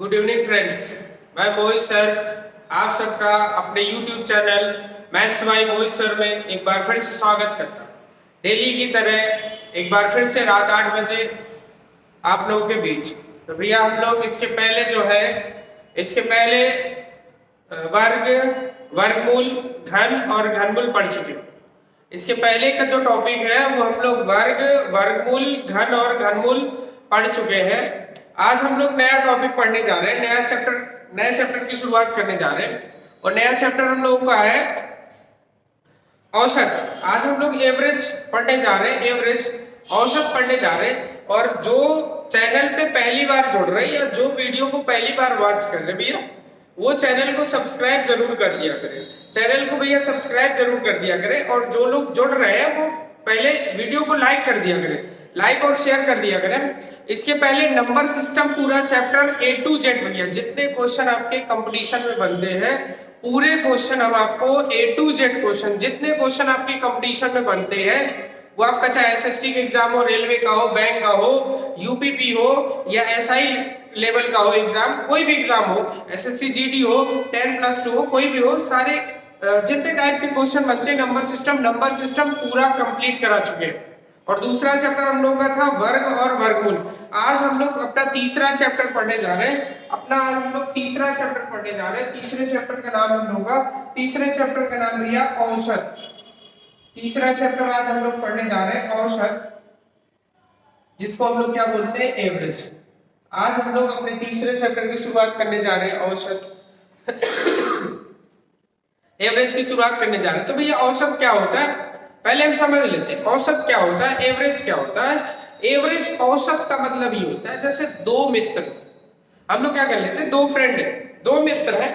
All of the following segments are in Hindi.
गुड इवनिंग फ्रेंड्स, मैं मोहित सर आप सबका अपने YouTube channel maths by Mohit sir में एक बार फिर से स्वागत करता हूँ। डेली की तरह एक बार फिर से रात 8 बजे आप लोगों के बीच। तो भैया हम लोग इसके पहले वर्गमूल, घन और घनमूल पढ़ चुके हैं। इसके पहले का जो टॉपिक है वो हम लोग वर्गमूल, घन और घनमूल पढ़ चुके हैं। आज हम लोग नया टॉपिक पढ़ने जा रहे हैं, नया चैप्टर की शुरुआत करने जा रहे हैं और नया चैप्टर हम लोगों का है औसत। आज हम लोग एवरेज पढ़ने जा रहे हैं, औसत पढ़ने जा रहे हैं। और जो चैनल पे पहली बार जुड़ रहे हैं या जो वीडियो को पहली बार वॉच कर रहे भैया, वो चैनल को सब्सक्राइब जरूर कर दिया करें। चैनल को भैया सब्सक्राइब जरूर कर दिया करें। और जो लोग जुड़ रहे हैं वो पहले वीडियो को लाइक कर दिया करें, लाइक और शेयर कर दिया करें। इसके पहले नंबर सिस्टम पूरा चैप्टर A to Z भैया, जितने क्वेश्चन आपके कंपटीशन में बनते हैं पूरे क्वेश्चन हम आपको A to Z क्वेश्चन, जितने क्वेश्चन आपके कंपटीशन में बनते हैं वो आपका चाहे एसएससी का एग्जाम हो, रेलवे का हो, बैंक का हो, यूपीपी हो या एसआई लेवल का हो एग्जाम, कोई भी एग्जाम हो, एसएससी जीडी हो, 10+2 हो, कोई भी हो, सारे जितने टाइप के क्वेश्चन बनते हैं नंबर सिस्टम पूरा कंप्लीट करा चुके हैं। और दूसरा चैप्टर हम लोगों का था वर्ग और वर्गमूल। आज हम लोग अपना तीसरा चैप्टर पढ़ने जा रहे हैं। तीसरे चैप्टर का नाम हम लोग का भैया औसत। तीसरा चैप्टर आज हम लोग पढ़ने जा रहे हैं औसत, जिसको हम लोग क्या बोलते हैं, एवरेज। आज हम लोग अपने तीसरे चैप्टर की शुरुआत करने जा रहे हैं, औसत एवरेज की शुरुआत करने जा रहे हैं। तो भैया औसत क्या होता है पहले हम समझ लेते हैं। औसत क्या होता है, एवरेज क्या होता है। एवरेज औसत का मतलब ये होता है जैसे दो मित्र, हम लोग क्या कर लेते हैं, दो फ्रेंड है, दो मित्र है,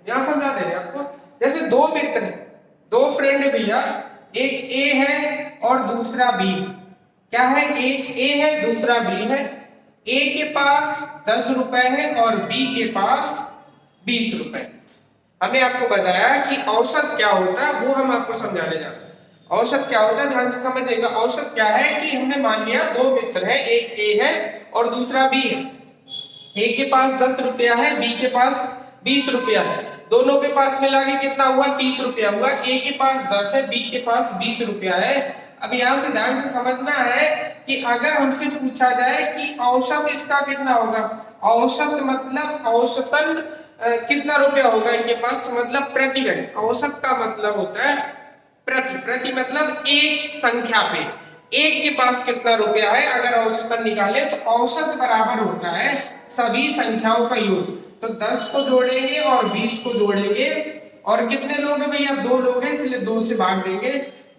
यहां समझा दे रहे हैं आपको। जैसे दो मित्र है, दो फ्रेंड है भैया, एक ए है और दूसरा बी। क्या है, एक ए है दूसरा बी है। ए के पास 10 रुपए है और बी के पास 20 रुपए। हमने आपको बताया कि औसत क्या होता है, वो हम आपको समझाने जा रहे हैं। औसत क्या होता है ध्यान से समझिएगा। औसत क्या है कि हमने मान लिया दो मित्र हैं, एक ए है और दूसरा बी है। ए के पास 10 रुपया है, बी के पास 20 रुपया है। दोनों के पास मिला के कितना हुआ, 30 रुपया हुआ। ए के पास 10 है, बी के पास 20 रुपया है। अब यहाँ से ध्यान से समझना है कि अगर हमसे पूछा जाए कि औसत इसका कितना होगा, औसत मतलब औसतन कितना रुपया होगा इनके पास, मतलब प्रतिगण। औसत का मतलब होता है प्रति मतलब एक संख्या पे एक के पास कितना रुपया है, अगर औसतन निकाले तो औसत बराबर होता है सभी संख्याओं का योग। तो 10 को जोड़ेंगे और 20 को जोड़ेंगे और कितने लोग हैं भैया, 2 लोग हैं, इसलिए 2 से भाग देंगे।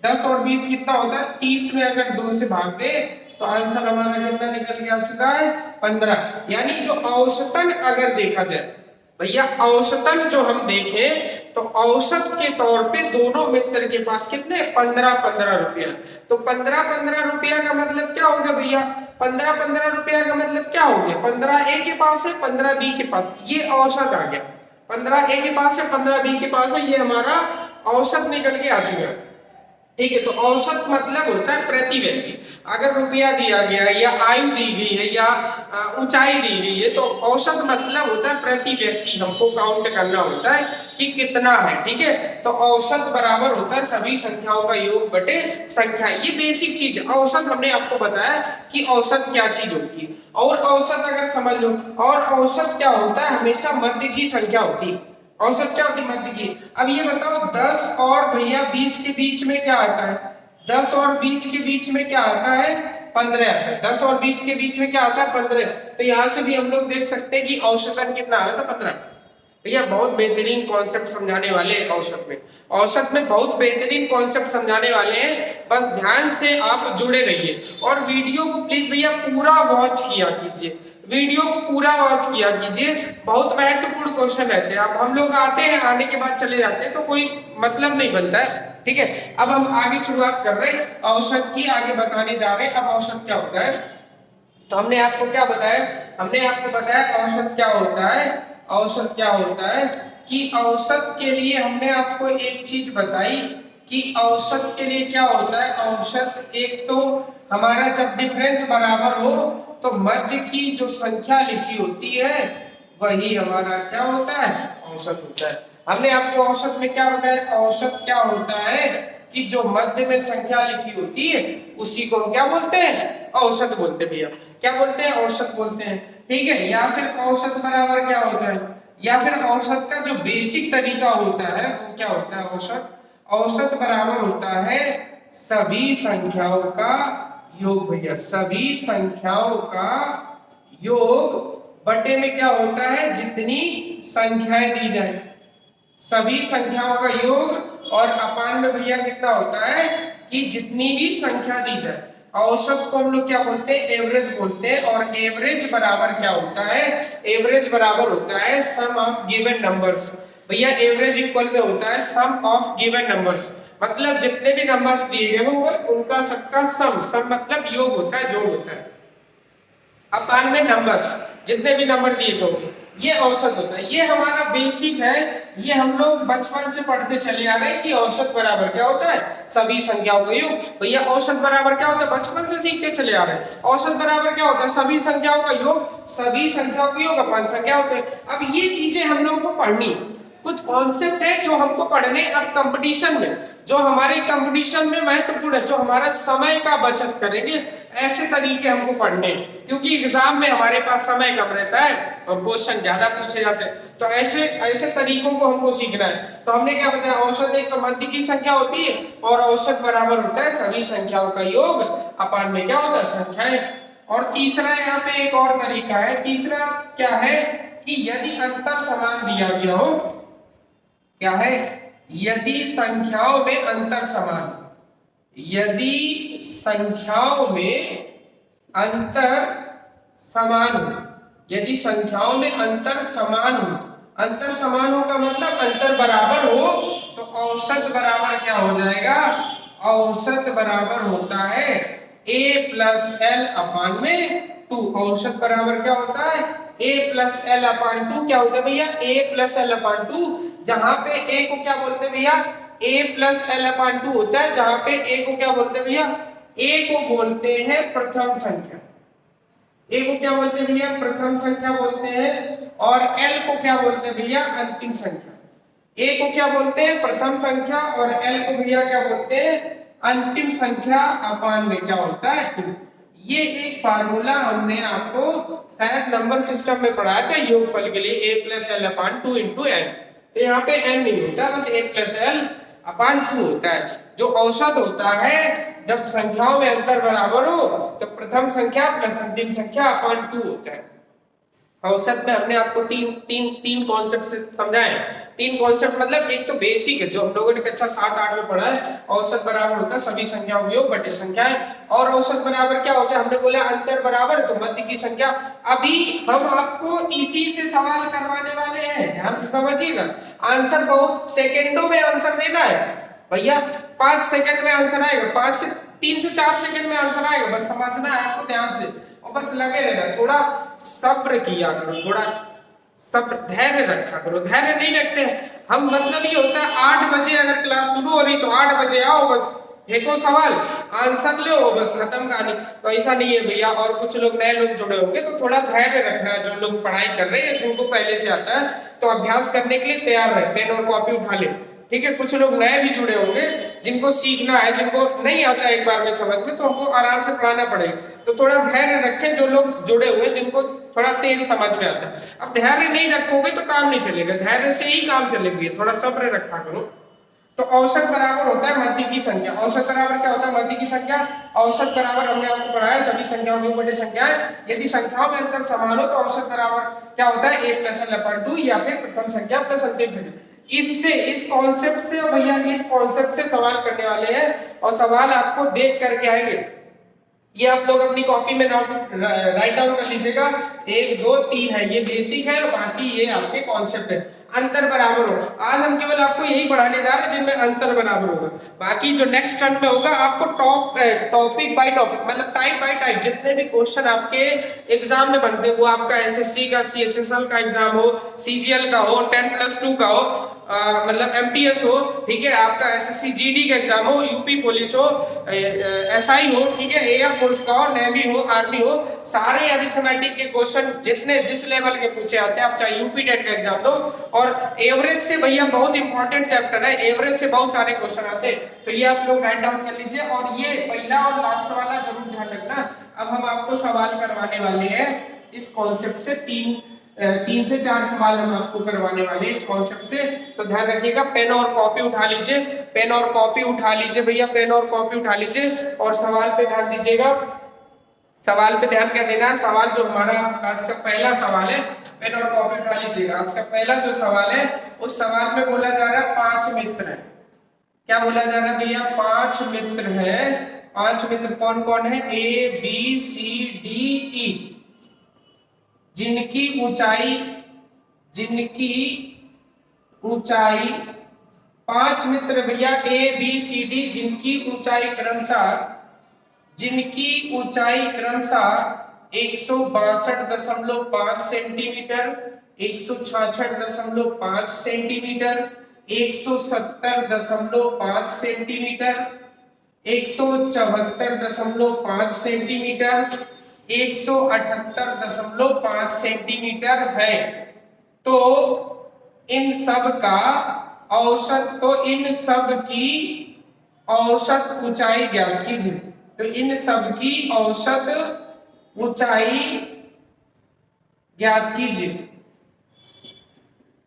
10 और 20 कितना होता है, 30 में अगर 2 से भाग दे तो आंसर हमारा कितना निकल के आ चुका है, 15। यानी जो औसतन अगर देखा जाए भैया, औसतन जो हम देखें तो औसत के तौर पे दोनों मित्र के पास कितने, 15-15 रुपया। तो 15-15 रुपया का मतलब क्या हो गया भैया, 15-15 रुपया का मतलब क्या हो गया, 15 ए के पास है, 15 बी के पास, ये औसत आ गया। 15 ए के पास है, 15 बी के पास है, ये हमारा औसत निकल के आ चुका है। ठीक है, तो औसत मतलब होता है प्रति व्यक्ति। अगर रुपया दिया गया है या आयु दी गई है या ऊंचाई दी गई है तो औसत मतलब होता है प्रति व्यक्ति, हमको काउंट करना होता है कि कितना है। ठीक है, तो औसत बराबर होता है सभी संख्याओं का योग बटे संख्या। ये बेसिक चीज औसत हमने आपको बताया कि औसत क्या चीज होती है। और औसत अगर समझ लो, और औसत क्या होता है, हमेशा मध्य की संख्या होती है। औसत क्या होती है, मध्य की। अब ये बताओ 10 और भैया 20 के बीच में क्या आता है, 10 और 20 के बीच में क्या आता है, 15 आता है। 10 और 20 के बीच में क्या आता है, 15। तो यहाँ से भी हम लोग देख सकते हैं कि औसतन कितना आ रहा था, 15। भैया बहुत बेहतरीन कॉन्सेप्ट समझाने वाले हैं औसत में बहुत बेहतरीन कॉन्सेप्ट समझाने वाले हैं। बस ध्यान से आप जुड़े रहिए और वीडियो को प्लीज भैया पूरा वॉच किया कीजिए, बहुत महत्वपूर्ण क्वेश्चन रहते हैं। अब हम लोग आते हैं, आने के बाद चले जाते हैं तो कोई मतलब नहीं बनता है। ठीक है, अब हम आगे शुरुआत कर रहे हैं औसत की, आगे बताने जा रहे हैं अब औसत क्या होता है। तो हमने आपको क्या बताया, औसत क्या होता है। औसत क्या होता है कि औसत के लिए हमने आपको एक चीज बताई कि औसत के लिए क्या होता है। औसत एक तो हमारा जब डिफरेंस बराबर हो तो मध्य की जो संख्या लिखी होती है वही हमारा क्या होता है, औसत होता है। हमने आपको औसत में क्या बताया, औसत क्या होता है कि जो मध्य में संख्या लिखी होती है उसी को हम क्या बोलते हैं, औसत बोलते हैं भैया। क्या बोलते हैं, औसत बोलते हैं। ठीक है, या फिर औसत बराबर क्या होता है, या फिर औसत का जो बेसिक तरीका होता है वो क्या होता है, औसत, औसत बराबर होता है सभी संख्याओं का योग भैया, सभी संख्याओं का योग बटे में क्या होता है, जितनी संख्याएं दी जाए, सभी संख्याओं का योग और अपान में भैया कितना होता है कि जितनी भी संख्या दी जाए। औसत को हम लोग क्या बोलते हैं, एवरेज बोलते हैं। और एवरेज बराबर क्या होता है, एवरेज बराबर होता है सम ऑफ गिवन नंबर्स। भैया एवरेज इक्वल में होता है सम ऑफ गिवन नंबर्स, मतलब जितने भी नंबर्स दिए गए होंगे उनका सबका सम, सम मतलब योग होता है, जोड़ होता है। अपान में नंबर्स, जितने भी नंबर दिए होंगे, ये औसत होता है। ये हमारा बेसिक है, ये हम लोग बचपन से पढ़ते चले आ रहे हैं कि औसत बराबर क्या होता है, सभी संख्याओं का योग। भैया औसत बराबर क्या होता है, बचपन से सीखते चले आ रहे हैं। औसत बराबर क्या होता है, सभी संख्याओं का योग, सभी संख्याओं का योग अपान संख्या होते हैं। अब ये चीजें हम लोगों को पढ़नी, कुछ कॉन्सेप्ट है जो हमको पढ़ने अब कंपटीशन में, जो हमारे कंपटीशन में महत्वपूर्ण है, जो हमारा समय का बचत करेंगे, ऐसे तरीके हमको पढ़ने, क्योंकि एग्जाम में हमारे पास समय कम रहता है और क्वेश्चन ज्यादा पूछे जाते हैं। तो ऐसे ऐसे तरीकों को हमको सीखना है। तो हमने क्या बताया, औसत एक तो मध्य की संख्या होती है और औसत बराबर होता है सभी संख्याओं का योग अपान में क्या होता है, संख्याएं। और तीसरा यहाँ पे एक और तरीका है, तीसरा क्या है कि यदि अंतर समान दिया गया हो, क्या है, यदि संख्याओं में अंतर समान, यदि संख्याओं में अंतर समान हो, यदि संख्याओं में अंतर समान हो, अंतर समान हो का मतलब अंतर बराबर हो, तो औसत बराबर क्या हो जाएगा, औसत बराबर होता है a प्लस एल अपान में 2। औसत बराबर क्या होता है, a प्लस एल अपान 2। क्या होता है भैया, a प्लस एल अपान 2, जहां पे a को क्या बोलते हैं भैया, a प्लस एल अपान 2 होता है, जहां पे a को क्या बोलते हैं भैया, a को बोलते हैं प्रथम संख्या, a को क्या बोलते हैं भैया, प्रथम संख्या बोलते हैं। और l को क्या बोलते हैं भैया, अंतिम संख्या। a को क्या बोलते हैं, प्रथम संख्या, और l को भैया क्या बोलते हैं, अंतिम संख्या अपान में क्या होता है 2। ये एक फार्मूला हमने आपको शायद नंबर सिस्टम में पढ़ाया था योगफल के लिए, a plus L upon 2 into N. तो यहाँ पे n नहीं होता, बस a प्लस एल अपान 2 होता है। जो औसत होता है जब संख्याओं में अंतर बराबर हो तो प्रथम संख्या प्लस अंतिम संख्या अपान 2 होता है। औसत में हमने आपको तीन कॉन्सेप्ट से समझाए। तीन कॉन्सेप्ट मतलब एक तो बेसिक है जो हम लोगों ने कक्षा 7-8 में पढ़ा है, औसत बराबर होता है सभी संख्याओं का योग बटे संख्याएं। और औसत बराबर क्या होता है, हमने बोला अंतर बराबर तो मध्य की संख्या। अभी हम आपको इसी से सवाल करवाने वाले हैं, ध्यान से समझिएगा। आंसर बहुत सेकेंडों में आंसर देना है भैया, 5 सेकंड में आंसर आएगा, 3 से 4 सेकंड में आंसर आएगा, बस समझना है आपको ध्यान से, और बस लगे रहना, थोड़ा सब्र किया करो, थोड़ा सब्र धैर्य रखा करो। धैर्य नहीं रखते हम, मतलब ये होता है 8 बजे अगर क्लास शुरू हो रही तो 8 बजे आओ, बस देखो सवाल आंसर लो, बस खत्म कहानी। तो ऐसा नहीं है भैया। और कुछ लोग नए लोग जुड़े होंगे तो थोड़ा धैर्य रखना है, जो लोग पढ़ाई कर रहे हैं जिनको पहले से आता है तो अभ्यास करने के लिए तैयार रहे, पेन और कॉपी उठा ले, ठीक है। कुछ लोग नए भी जुड़े होंगे जिनको सीखना है, जिनको नहीं आता एक बार में समझ में, तो हमको आराम से पढ़ाना पड़ेगा, तो थोड़ा धैर्य रखें। जो लोग जुड़े हुए जिनको थोड़ा तेज समझ में आता है, अब धैर्य नहीं रखोगे तो काम नहीं चलेगा, धैर्य से ही काम चलेगी, थोड़ा सब्र रखा करो। तो औसत बराबर होता है मध्य की संख्या। औसत बराबर क्या होता है, मध्य की संख्या। औसत बराबर हमने आपको पढ़ाया सभी संख्याओं के बटे संख्याएं, यदि संख्याओं में अंतर समान हो तो औसत बराबर क्या होता है, a प्लस एल अपान 2 या फिर प्रथम संख्या प्लस अंतिम संख्या। इससे, इस कॉन्सेप्ट से भैया, इस कॉन्सेप्ट से सवाल करने वाले हैं और सवाल आपको देख करके आएंगे। ये आप लोग अपनी कॉपी में राइट डाउन कर लीजिएगा, 1 2 3 है, ये बेसिक है, बाकी ये आपके कॉन्सेप्ट है। अंतर बराबर हो। आज हम केवल आपको यही पढ़ाने जा रहे हैं जिनमें अंतर बराबर होगा। बाकी जो नेक्स्ट टर्न में होगा आपको टॉपिक बाय टॉपिक मतलब टाइप बाय टाइप जितने भी क्वेश्चन आपके एग्जाम में बनते हैं, वो आपका एसएससी का, सीएचएसएल का एग्जाम हो, सीजीएल का हो, 10+2 का हो, मतलब एमटीएस हो, ठीक है, आपका एसएससी जीडी का एग्जाम हो, यूपी पुलिस हो, एसआई हो, ठीक है, एयर फोर्स का हो, नेवी हो, आर्मी हो, सारे अरिथमेटिक के क्वेश्चन जितने जिस लेवल के पूछे आते हैं, आप चाहे यूपी टेट का एग्जाम दो। और एवरेज से भैया बहुत इंपॉर्टेंट चैप्टर है, एवरेज से बहुत सारे क्वेश्चन आते हैं, तो ये आप लोग राइट डाउन कर लीजिए। और ये पहला और लास्ट वाला जरूर ध्यान रखना। अब हम आपको सवाल करवाने वाले हैं इस कॉन्सेप्ट से, तीन से चार सवाल हम आपको करवाने वाले हैं इस कॉन्सेप्ट से, तो ध्यान रखिएगा। पेन और कॉपी उठा लीजिए, पेन और कॉपी उठा लीजिए भैया, पेन और कॉपी उठा लीजिए और सवाल पे ध्यान दीजिएगा। सवाल पे ध्यान क्या देना है, सवाल जो हमारा आज का पहला सवाल है, पेन और कॉपी उठा लीजिएगा। आज का पहला जो सवाल है उस सवाल में बोला जा रहा है 5 मित्र है। क्या बोला जा रहा है भैया, 5 मित्र है। 5 मित्र कौन कौन है, A B C D E, जिनकी ऊंचाई 5 मित्र भैया ए बी सी डी जिनकी ऊंचाई क्रमशः 162.5 centimetre, 166.5 centimetre, 170.5 centimetre, 174.5 centimetre, 178.5 centimetre है। तो इन सब की औसत ऊंचाई ज्ञात कीजिए। तो इन सब की औसत ऊंचाई ज्ञात कीजिए।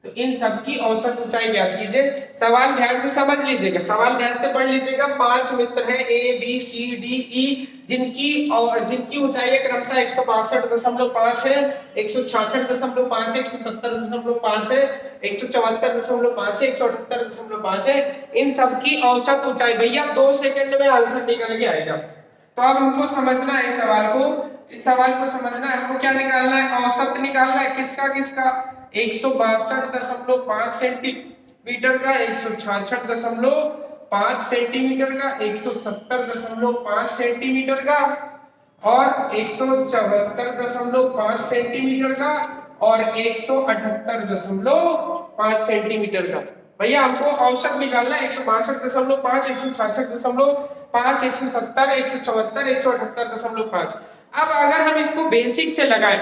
तो इन सब की औसत ऊंचाई ज्ञात कीजिए। सवाल ध्यान से समझ लीजिएगा, सवाल ध्यान से पढ़ लीजिएगा। 5 मित्र हैं A B C D E जिनकी ऊंचाई क्रमशः 162.5 है, 166.5 है, 170.5 है, 174.5 है, 178.5 है। इन सब की औसत ऊंचाई भैया 2 सेकंड में आंसर निकल के आएगा। तो अब हमको समझना है इस सवाल को समझना है। हमको क्या निकालना है, औसत निकालना है। किसका 162.5 सेंटीमीटर का, 166.5 सेंटीमीटर का, 170.5 सेंटीमीटर का और 174.5 सेंटीमीटर का और 178.5 सेंटीमीटर का। भैया हमको औसत निकालना है 162.5, 166.5, 170, 174, 178.5। अब अगर हम इसको बेसिक से लगाएं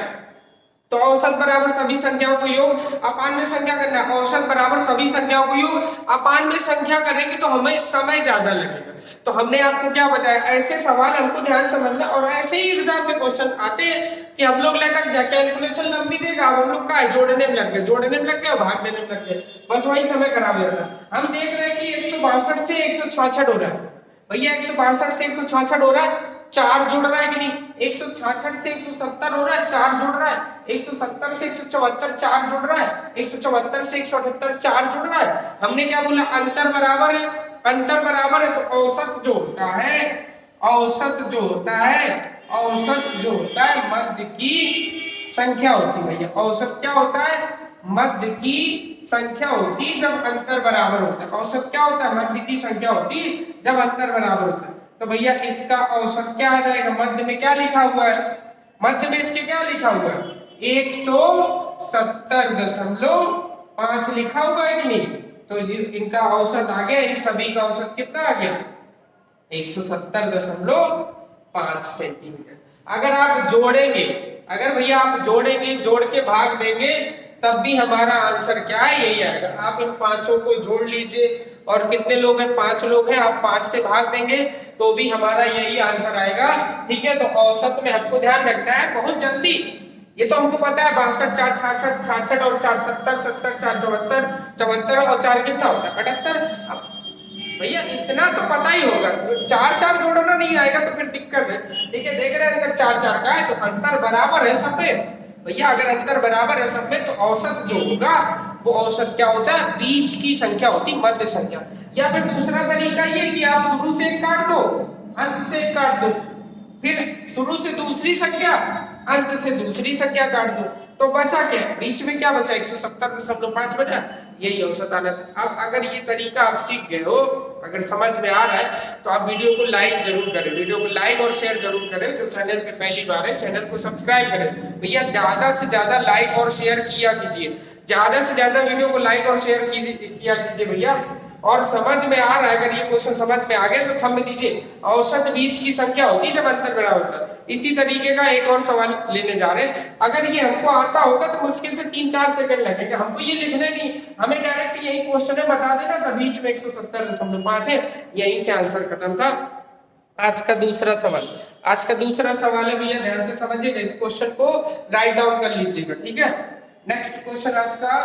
तो औसत बराबर सभी संख्याओं को योग अपान में संख्या करना है। औसत बराबर सभी संख्याओं को योग अपान में संख्या करेंगे तो हमें समय ज्यादा लगेगा। तो हमने आपको क्या बताया, ऐसे सवाल हमको ध्यान समझना। और ऐसे ही एग्जाम में क्वेश्चन आते हैं कि हम लोग लटक जाए, कैलकुलेशन लंबी देगा, हम लोग का जोड़ने में लग गए और भाग देने में लग गए, बस वही समय खराब जाता है। हम देख रहे हैं कि 162 से 166 हो रहा है भैया, 162 से 166 हो रहा है, 4 जुड़ रहा है कि नहीं, 166 से 170 हो रहा है, 4 जुड़ रहा है, 170 से 174 4 जुड़ रहा है, 174 से 178 4 जुड़ रहा है। हमने क्या बोला, अंतर बराबर है। अंतर बराबर है तो औसत जो होता है मध्य की संख्या होती है भैया। औसत क्या होता है, मध्य की संख्या होती जब अंतर बराबर होता है। औसत क्या होता है, मध्य की संख्या होती जब अंतर बराबर होता है। तो भैया इसका औसत क्या आ जाएगा, मध्य में क्या लिखा हुआ है, मध्य में इसके क्या लिखा हुआ है, 170.5 लिखा हुआ है कि नहीं। तो इनका औसत आ गया, इन सभी का औसत कितना आ गया, 170.5 सेंटीमीटर। अगर आप जोड़ेंगे, अगर भैया आप जोड़ेंगे, जोड़ के भाग देंगे, तब भी हमारा आंसर क्या है, यही आएगा। आप इन पांचों को जोड़ लीजिए और कितने लोग हैं, 5 लोग हैं, आप 5 से भाग देंगे तो भी हमारा यही आंसर आएगा। ठीक है, तो औसत में हमको ध्यान रखना है बहुत जल्दी। ये तो हमको पता है 62 4 66 66 और 4 70 70 4 74 74 और 4 कितना होता है 78। अब भैया इतना तो पता ही होगा, 4 4 जोड़ना नहीं आएगा तो फिर दिक्कत है। ठीक है, देख रहे हैं अंतर 4 4 का है, तो अंतर बराबर है सब में भैया। अगर अंतर बराबर है सब में तो औसत जो होगा वो औसत क्या होता है, बीच की संख्या होती, मध्य संख्या। या फिर दूसरा तरीका ये कि आप शुरू से एक काट दो, अंत से एक काट दो, फिर शुरू से दूसरी संख्या, अंत से दूसरी संख्या काट दो, तो बचा क्या, बीच में क्या बचा, 170.5 बचा, यही औसत आना था। अब अगर ये तरीका आप सीख गए हो, अगर समझ में आ रहा है तो आप वीडियो को लाइक जरूर करें, वीडियो को लाइक और शेयर जरूर करें। जो चैनल पे पहली बार है चैनल को सब्सक्राइब करें। भैया ज्यादा से ज्यादा लाइक और शेयर किया कीजिए, ज्यादा से ज्यादा वीडियो को लाइक और शेयर किया कीजिए भैया। और समझ में आ रहा है, अगर ये क्वेश्चन समझ में आ गया तो थंब दीजिए। औसत बीच की संख्या होती है जब अंतर बराबर होता है। इसी तरीके का एक और सवाल लेने जा रहे हैं। अगर ये हमको आता होगा तो मुश्किल से 3-4 सेकंड लगेंगे, हमको ये लिखना नहीं, हमें डायरेक्ट यही क्वेश्चन है बता देना था, बीच में 170.5 है, यहीं से आंसर खत्म था। आज का दूसरा सवाल, आज का दूसरा सवाल है भैया, ध्यान से समझिएगा, इस क्वेश्चन को राइट डाउन कर लीजिएगा, ठीक है। नेक्स्ट क्वेश्चन आज का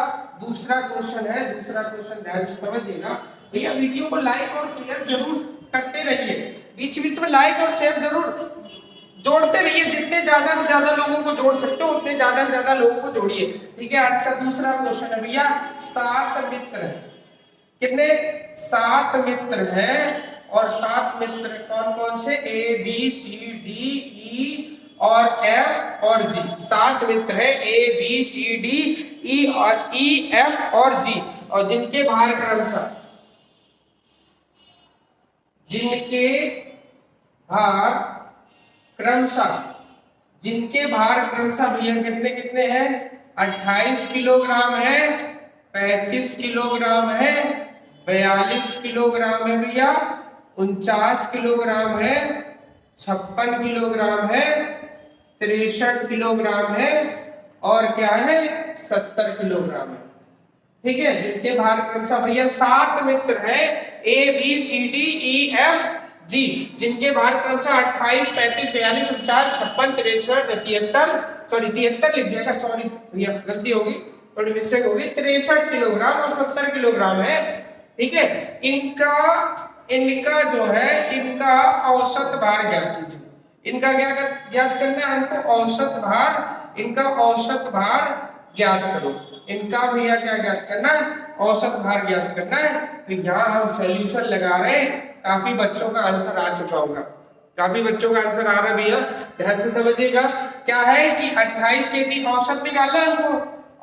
दूसरा क्वेश्चन है, दूसरा क्वेश्चन ध्यान से समझिएगा भैया। वीडियो को लाइक और शेयर जरूर करते रहिए, बीच बीच में लाइक और शेयर जरूर जोड़ते रहिए, जितने ज्यादा से ज्यादा लोगों को जोड़ सकते हो उतने ज्यादा से ज्यादा लोगों को जोड़िए, ठीक है। आज का दूसरा क्वेश्चन है भैया, 7 मित्र हैं, कितने, 7 मित्र हैं, और 7 मित्र कौन कौन से, A B C D E और F और G, 7 मित्र है A B C D E F और G, और जिनके भार क्रमशः, जिनके भार क्रमशः, जिनके भार क्रमशः भैया कितने कितने हैं, 28 किलोग्राम है, 35 किलोग्राम है, 42 किलोग्राम है भैया, 49 किलोग्राम है, 56 किलोग्राम है, 63 किलोग्राम है, और क्या है, 70 किलोग्राम है, ठीक है। जिनके भार क्रमशः भैया 7 मित्र है A B C D E F G, जिनके भार क्रमशः 28, 35, 42, 49, 56, 63, 73 लिख दिया, सॉरी भैया गलती होगी, थोड़ी मिस्टेक होगी, 63 किलोग्राम और 70 किलोग्राम है, ठीक है। इनका जो है, इनका औसत भार ज्ञात कीजिए। इनका क्या ज्ञात करना है हमको, औसत भार, इनका औसत भार ज्ञात करो। इनका भैया क्या ज्ञात करना है, औसत भार ज्ञात करना है। तो यहाँ हम सॉल्यूशन लगा रहे हैं, काफी बच्चों का आंसर आ चुका होगा, काफी बच्चों का आंसर आ रहा है भैया, ध्यान से समझिएगा। क्या है कि 28 केजी औसत निकालना है हमको,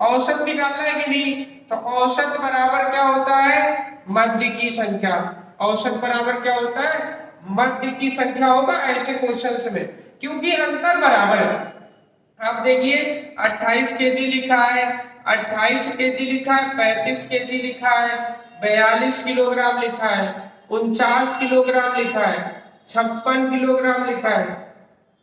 औसत निकालना है कि नहीं, तो औसत बराबर क्या होता है, मध्य की संख्या। औसत बराबर क्या होता है, मध्य की संख्या होगा ऐसे क्वेश्चंस में, क्योंकि अंतर बराबर है। आप देखिए 28 केजी लिखा है, 28 केजी लिखा है, 35 केजी लिखा है, 42 किलोग्राम लिखा है, 49 किलोग्राम लिखा है, 56 किलोग्राम लिखा है,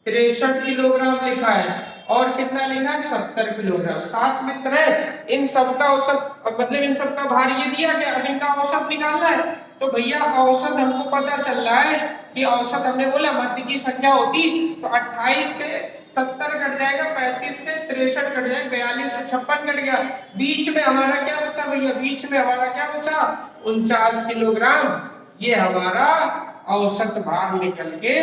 63 किलोग्राम लिखा है, और कितना लिखा है, 70 किलोग्राम। 7 मित्र है, इन सबका औसत, मतलब इन सबका भार ये दिया गया, अब इनका औसत निकालना है। तो भैया औसत हमको पता चल रहा है कि औसत हमने बोला मध्य की संख्या होती, तो 28 से 70 कट जाएगा, 35 से 63 कट जाएगा, 42 से 56 कट गया, बीच में हमारा क्या बचा भैया, बीच में हमारा क्या बचा, 49 किलोग्राम। ये हमारा औसत भार निकल के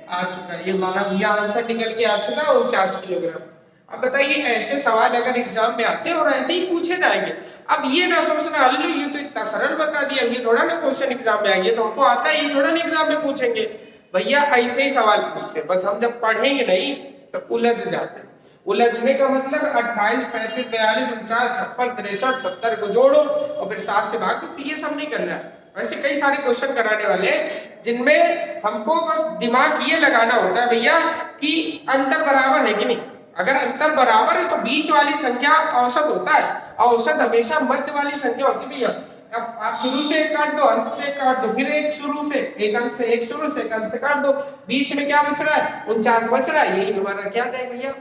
आ चुका है, ये हमारा भैया आंसर निकल के आ चुका है 49 किलोग्राम। अब बताइए ऐसे सवाल अगर एग्जाम में आते हैं और ऐसे ही पूछे जाएंगे, अब ये ना सोचना अल्लू ये तो इतना सरल बता दिया, ये थोड़ा ना क्वेश्चन एग्जाम में आएंगे, तो हमको आता है, ये थोड़ा ना एग्जाम में पूछेंगे। भैया ऐसे ही सवाल पूछते हैं, बस हम जब पढ़ेंगे नहीं तो उलझ जाते हैं। उलझने का मतलब 28, 35, 42, 49, 56, 63, 70 को जोड़ो और फिर 7 से भाग दो, तो ये सब नहीं करना है। वैसे कई सारे क्वेश्चन कराने वाले हैं जिनमें हमको बस दिमाग ये लगाना होता है भैया कि अंतर बराबर है कि नहीं। अगर अंतर बराबर है तो बीच वाली संख्या औसत होता है, औसत हमेशा मध्य वाली संख्या होती है भैया। अब आप शुरू से एक काट दो, अंत से काट दो, फिर एक शुरू से, एक अंत से, एक शुरू से, एक अंत से काट दो, बीच में क्या बच रहा है, 49 बच रहा है, यही हमारा क्या जाएगा भैया,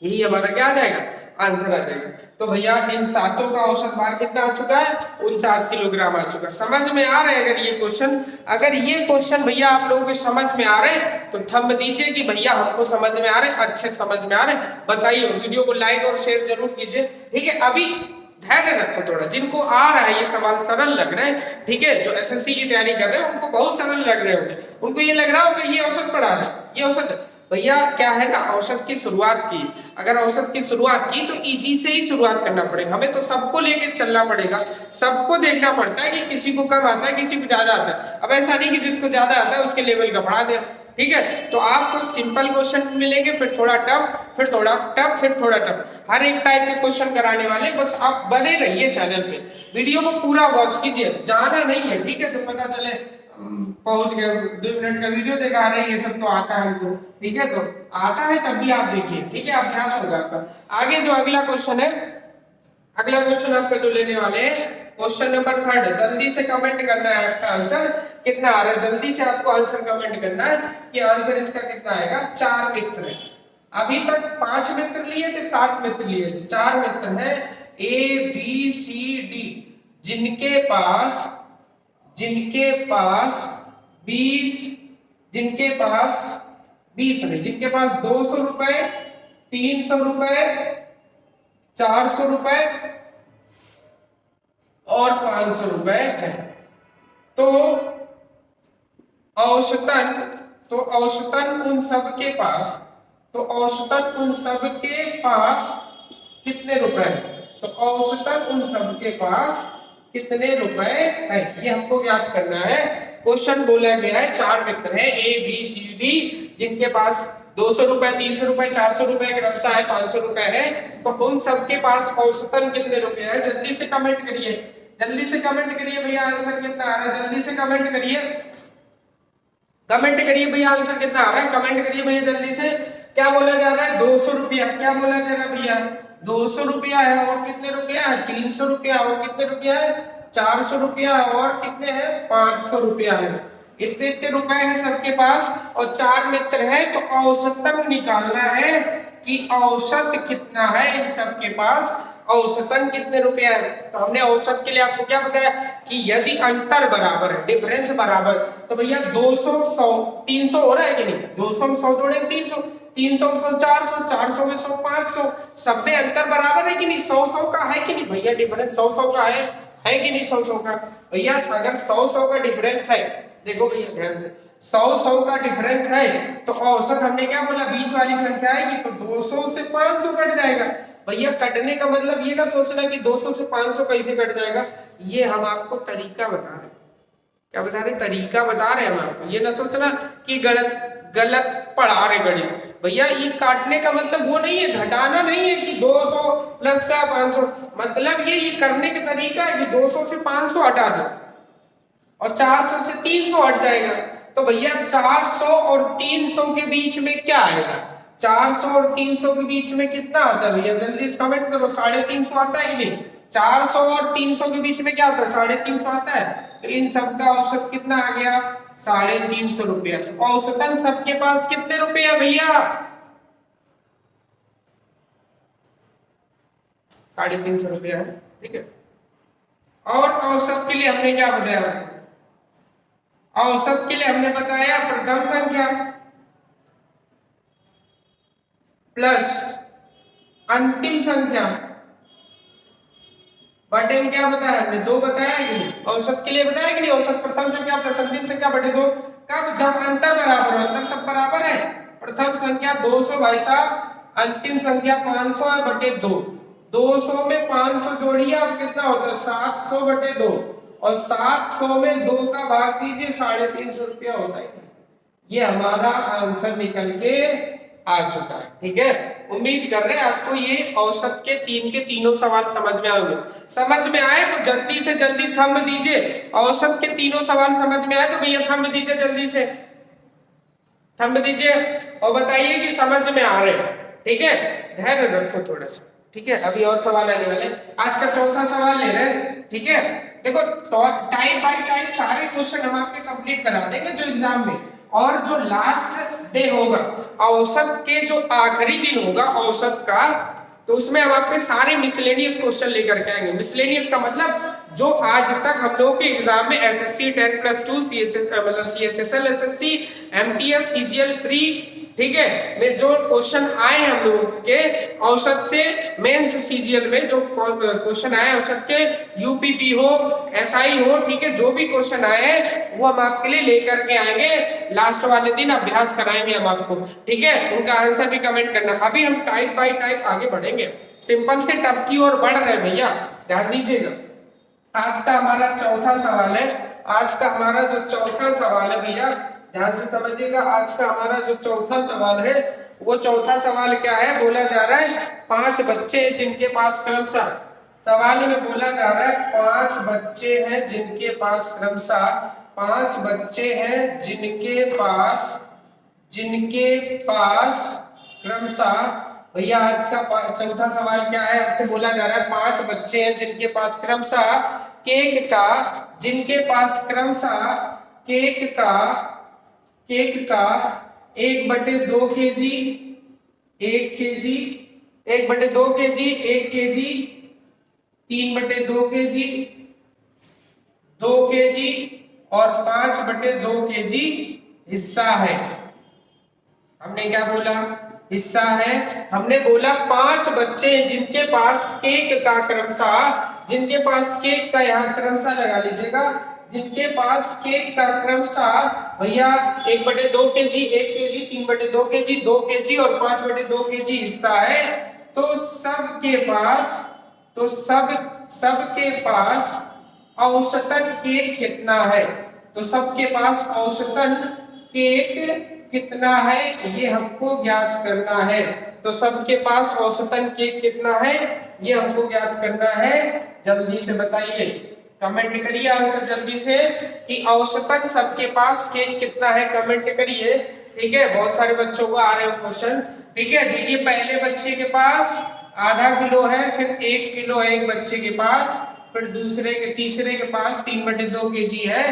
यही हमारा क्या जाएगा, आंसर आ जाएगा। तो भैया इन सातों का औसत भार कितना आ चुका है, 49 किलोग्राम आ चुका। समझ में आ रहा है अगर ये क्वेश्चन, अगर ये क्वेश्चन भैया आप लोगों को समझ में आ रहे हैं तो थंब दीजिए कि भैया हमको समझ में आ रहे हैं, अच्छे समझ में आ रहे हैं, बताइए। वीडियो को लाइक और शेयर जरूर कीजिए, ठीक है। अभी धैर्य रखो थोड़ा, जिनको आ रहा है ये सवाल सरल लग रहे हैं, ठीक है, जो एसएससी की तैयारी कर रहे हैं उनको बहुत सरल लग रहे होंगे, उनको ये लग रहा होगा ये औसत पढ़ा रहा है, ये औसत। भैया क्या है ना, औसत की शुरुआत की, अगर औसत की शुरुआत की तो इजी से ही शुरुआत करना पड़ेगा, हमें तो सबको लेके चलना पड़ेगा, सबको देखना पड़ता है कि किसी को कम आता है, किसी को ज्यादा आता है। अब ऐसा नहीं कि जिसको ज्यादा आता है उसके लेवल का बढ़ा दे, ठीक है। तो आपको सिंपल क्वेश्चन मिलेंगे, फिर थोड़ा टफ, फिर थोड़ा टफ, फिर थोड़ा टफ, हर एक टाइप के क्वेश्चन कराने वाले। बस आप बने रहिए चैनल पे, वीडियो को पूरा वॉच कीजिए, जाना नहीं है, ठीक है। जो पता चले पहुंच गए, 2 मिनट का वीडियो देखा रहे, ये सब तो आता है हमको, ठीक है। तो आता है तब भी आप देखिए, ठीक है, अभ्यास होगा आपका। आगे जो अगला क्वेश्चन है, अगला क्वेश्चन आपका जो लेने वाले हैं, क्वेश्चन नंबर 3, जल्दी से कमेंट करना है आपका आंसर कितना आ रहा है। जल्दी से आपको आंसर कमेंट करना है कि आंसर इसका कितना आएगा। 4 मित्र है, अभी तक 5 मित्र लिए थे, 7 मित्र लिए थे, 4 मित्र हैं A B C D, जिनके पास 20, जिनके पास 20 नहीं, जिनके पास 200 रुपए, 300 रुपए, 400 रुपए और 500 रुपए है। तो औसतन उन सब के पास कितने रुपए, तो औसतन उन सब के पास कितने रुपए है, ये हमको याद करना है। क्वेश्चन बोला गया है 4 मित्र हैं A B C D, जिनके पास 200 रुपए, 300 रुपए, 400 रुपए का रक्षा है, 500 रुपए है। तो उन सबके पास औसतन कितने रुपए है। जल्दी से कमेंट करिए, जल्दी से कमेंट करिए भैया, आंसर कितना आ रहा है। जल्दी से कमेंट करिए, कमेंट करिए भैया, आंसर कितना आ रहा है। कमेंट करिए भैया जल्दी से। क्या बोला जा रहा है, 200 रुपया। क्या बोला जा रहा है भैया, 200 रुपया है। और कितने रुपया है, 300 रुपया। और कितने रुपया है, 400 रुपया। और कितने हैं, 500 रुपया है। इतने इतने रुपए हैं सबके पास, और 4 मित्र है। तो औसतन निकालना है कि औसत कितना है इन सबके पास, औसतन कितने रुपया है। तो हमने औसत के लिए आपको क्या बताया कि यदि अंतर बराबर है, डिफरेंस बराबर, तो भैया 200 100 300 हो रहा है कि नहीं, 200 में 100 जोड़ेंगे 300, 300 में 100 400, 400 में 100 500, सब में अंतर बराबर है कि नहीं, 100 का है कि नहीं भैया, डिफरेंस 100 का है कि नहीं, 100 का भैया। अगर 100 का डिफरेंस है, देखो भैया ध्यान से, 100 का डिफरेंस है, तो औसत हमने क्या बोला, बीच वाली संख्या आएगी, तो 200 से 500 कट जाएगा। भैया कटने का मतलब ये ना सोचना कि 200 से 500 कैसे कट जाएगा, ये हम आपको तरीका बता रहे हैं। क्या बता रहे, तरीका बता रहे हैं हम आपको। ये ना सोचना कि गलत पढ़ा रहे गणित। भैया ये काटने का मतलब वो नहीं है, घटाना नहीं है कि 200 प्लस का 500, मतलब ये करने का तरीका है कि 200 से 500 हटा दो और 400 से 300 हट जाएगा। तो भैया 400 और 300 के बीच में क्या आएगा, 400 और 300 के बीच में कितना आता है भैया, जल्दी से कमेंट करो। 350 आता है कि नहीं, 400 और 300 के बीच में क्या आता है, 350 आता है। तो इन सब का औसत कितना आ गया, 350 रुपया। औसतन सबके पास कितने रुपया भैया, 350 रुपया है, ठीक है। और औसत के लिए हमने क्या बताया, औसत के लिए हमने बताया प्रथम संख्या प्लस अंतिम संख्या बटे में क्या बताया हमने, 2 बताया कि नहीं, औसत के लिए बताया कि नहीं, औसत प्रथम संख्या प्लस अंतिम संख्या बटे 2। कब, जब अंतर बराबर हो, अंतर सब बराबर है। प्रथम संख्या 200 भाई साहब, अंतिम संख्या 500 है बटे 2। 200 में 500 जोड़िए, अब कितना होता है 700 बटे 2, और 700 में 2 का भाग दीजिए, 350 रुपया होता है। ये हमारा आंसर निकल के आ चुका है, ठीक है। उम्मीद कर रहे हैं आपको ये औसत के तीनों सवाल समझ में आएंगे। समझ में आए तो जल्दी से जल्दी थंब दीजिए। औसत के तीनों सवाल समझ में आए तो भैया थंब दीजिए, जल्दी से थंब दीजिए और बताइए कि समझ में आ रहे हैं, ठीक है। धैर्य रखो थोड़ा सा, ठीक है। अभी और सवाल आने वाले, आज का चौथा सवाल ले रहे हैं, ठीक है। देखो टाइप बाय टाइप सारे क्वेश्चन हम आपके कंप्लीट करा देंगे जो एग्जाम में, और जो लास्ट डे होगा औसत के, जो आखिरी दिन होगा औसत का, तो उसमें हम आपके सारे मिसलेनियस क्वेश्चन लेकर के आएंगे। मिसलेनियस का मतलब जो आज तक हम लोगों के एग्जाम में एसएससी 10+2 मतलब CHSL SSC MTS CGL pre, ठीक है, में जो क्वेश्चन आए हम लोगों के औसत से, मेंस सीजीएल में जो क्वेश्चन आए औसत के, यूपीपी हो एसआई हो, ठीक है, जो भी क्वेश्चन आए वो हम आपके लिए लेकर के आएंगे। लास्ट वाले दिन अभ्यास कराएंगे हम आपको, ठीक है। उनका आंसर भी कमेंट करना। अभी हम टाइप बाय टाइप आगे बढ़ेंगे, सिंपल से टफ की ओर बढ़ रहे हैं भैया, ध्यान दीजिएगा। आज का हमारा चौथा सवाल है, आज का हमारा जो चौथा सवाल है भैया, ध्यान से समझिएगा। आज का हमारा जो चौथा सवाल है, वो चौथा सवाल क्या है, बोला जा रहा है 5 बच्चे जिनके पास क्रमशः, सवाल में बोला जा रहा है 5 बच्चे हैं जिनके पास क्रमशः, 5 बच्चे हैं जिनके पास क्रमशः, भैया आज का चौथा सवाल क्या है, हमसे बोला जा रहा है 5 बच्चे हैं जिनके पास क्रमशः केक का, जिनके पास क्रमशः केक का 1/2 KG, 1 KG, 1/2 KG, 1 KG, 3/2 KG, 2 KG और 5/2 केजी हिस्सा है। हमने क्या बोला, हिस्सा है। हमने बोला 5 बच्चे जिनके पास केक का क्रमशः, जिनके पास केक का, यहाँ क्रमशः लगा लीजिएगा, जिनके पास केक का क्रमशः भैया 1/2 केजी, 1 केजी, 3/2 केजी, 2 केजी और 5/2 केजी हिस्सा है, तो सबके पास औसतन केक कितना है, तो सबके पास औसतन केक कितना है ये हमको ज्ञात करना है। तो सबके पास औसतन केक कितना है ये हमको ज्ञात करना है। जल्दी से बताइए, कमेंट करिए आंसर जल्दी से कि औसतन सबके पास केक कितना है, कमेंट करिए। ठीक है, बहुत सारे बच्चों को आ रहे हो क्वेश्चन। ठीक है, देखिए पहले बच्चे के पास आधा किलो है, फिर 1 किलो है एक बच्चे के पास, फिर तीसरे के पास 3/2 केजी है,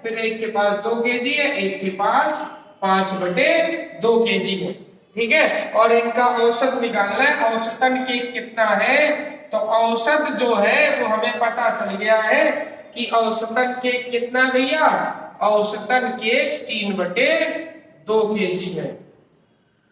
फिर एक के पास 2 केजी है, एक के पास 5/2 केजी है। ठीक है, और इनका औसत निकालना है, औसतन केक कितना है, तो औसत जो है वो हमें पता चल गया है कि औसतन केक कितना भैया, औसतन केक 3/2 केजी है।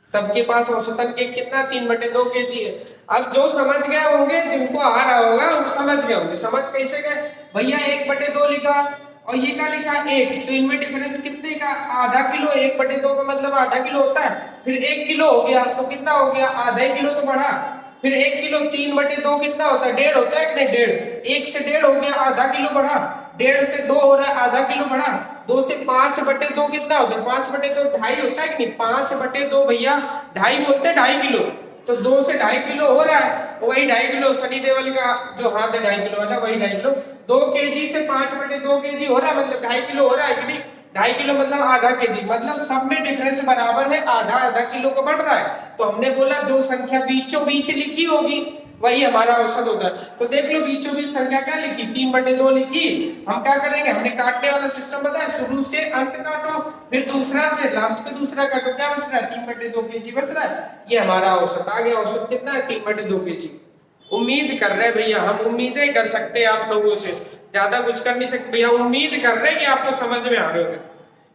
सबके पास औसतन केक कितना, 3/2 केजी है। अब जो समझ गए होंगे, जिनको आ रहा होगा वो समझ गए होंगे। समझ कैसे गए भैया, 1/2 लिखा और ये क्या लिखा 1, तो इनमें डिफरेंस कितने का, आधा किलो, 1/2 का मतलब आधा किलो होता है, फिर 1 किलो हो गया तो कितना हो गया, आधा किलो तो बढ़ा, फिर 1 किलो 3/2 कितना होता है, 1.5 होता है कि नहीं, 1.5, 1 से 1.5 हो गया, आधा किलो बढ़ा, 1.5 से 2 हो रहा है, आधा किलो बढ़ा, 2 से 5/2 कितना होता है, 5/2 2.5 होता है कि नहीं, 5/2 भैया 2.5 बोलते हैं, 2.5 किलो, तो 2 से 2.5 किलो हो रहा है, वही 2.5 किलो सनी देओल का जो हाथ है 2.5 किलो वाला, वही 2.5 किलो, 2 केजी से 5/2 केजी हो रहा है, मतलब 2.5 किलो हो रहा है कि नहीं, 2.5 किलो मतलब आधा केजी, मतलब सब में डिफरेंस बराबर है, आधा किलो का बढ़ रहा है। तो हमने बोला जो संख्या बीचों बीच लिखी होगी वही हमारा औसत होता है। तो देख लो बीचों बीच संख्या क्या लिखी, 3/2 लिखी। हम क्या करेंगे, हमने काटने वाला सिस्टम बताया, शुरू से अंत काटो, फिर दूसरा से लास्ट पे दूसरा काटो, क्या बच रहा है, 3/2 केजी बच रहा है, ये हमारा औसत आ गया। औसत कितना है, 3/2 केजी। उम्मीद कर रहे भैया, हम उम्मीदें कर सकते हैं आप लोगों से, ज्यादा कुछ कर नहीं सकते भैया, उम्मीद कर रहे हैं कि आपको समझ में आ रहे होंगे।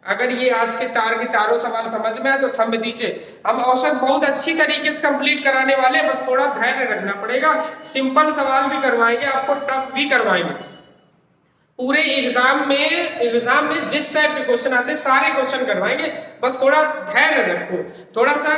अगर ये आज के चारों सवाल समझ में आए तो थंब दीजिए। हम औसत बहुत अच्छी तरीके से कंप्लीट कराने वाले हैं, बस थोड़ा धैर्य रखना पड़ेगा। सिंपल सवाल भी करवाएंगे, आपको टफ भी करवाएंगे। पूरे एग्जाम में जिस टाइप के क्वेश्चन आते हैं सारे क्वेश्चन करवाएंगे, बस थोड़ा धैर्य रखो, थोड़ा सा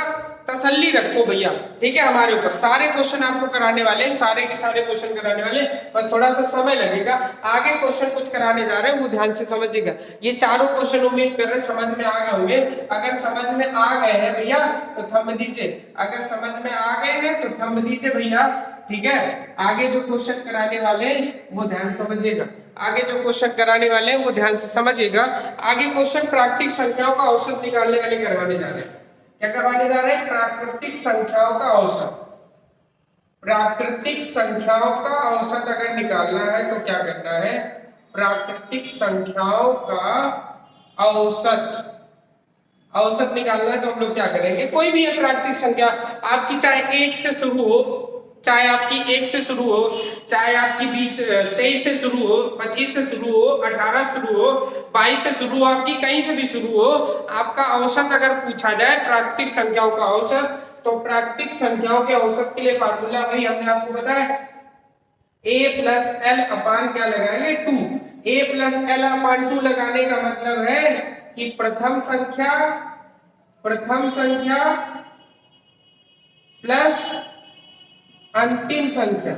तसल्ली रखो भैया। ठीक है, हमारे ऊपर सारे क्वेश्चन आपको कराने वाले, सारे के सारे क्वेश्चन कराने वाले, बस थोड़ा सा समय लगेगा। आगे क्वेश्चन कुछ कराने जा रहे हैं वो ध्यान से समझिएगा। ये चारों क्वेश्चन उम्मीद कर रहे हैं समझ में आ गए होंगे। अगर समझ में आ गए हैं भैया तो थंब दीजिए, अगर समझ में आ गए हैं तो थंब दीजिए भैया। ठीक है, आगे जो क्वेश्चन कराने वाले वो ध्यान समझिएगा, आगे जो क्वेश्चन कराने वाले हैं वो ध्यान से समझिएगा। आगे क्वेश्चन प्राकृतिक संख्याओं का औसत निकालने वाले करवाने जा रहे हैं। क्या करवाने जा रहे हैं, प्राकृतिक संख्याओं का औसत। प्राकृतिक संख्याओं का औसत अगर निकालना है तो क्या करना है, प्राकृतिक संख्याओं का औसत निकालना है तो हम लोग क्या करेंगे, कोई भी प्राकृतिक संख्या आपकी, चाहे 1 से शुरू हो, चाहे आपकी 1 से शुरू हो, चाहे आपकी 23 से शुरू हो, 25 से शुरू हो, 18 से शुरू हो, 22 से शुरू हो, आपकी कहीं से भी शुरू हो, आपका औसत अगर पूछा जाए प्राकृतिक संख्याओं का औसत, तो प्राकृतिक संख्याओं के औसत के लिए फार्मूला भाई हमने आपको बताया, a+l क्या लगाएंगे 2, a+l/2 लगाने का मतलब है कि प्रथम संख्या प्लस अंतिम संख्या,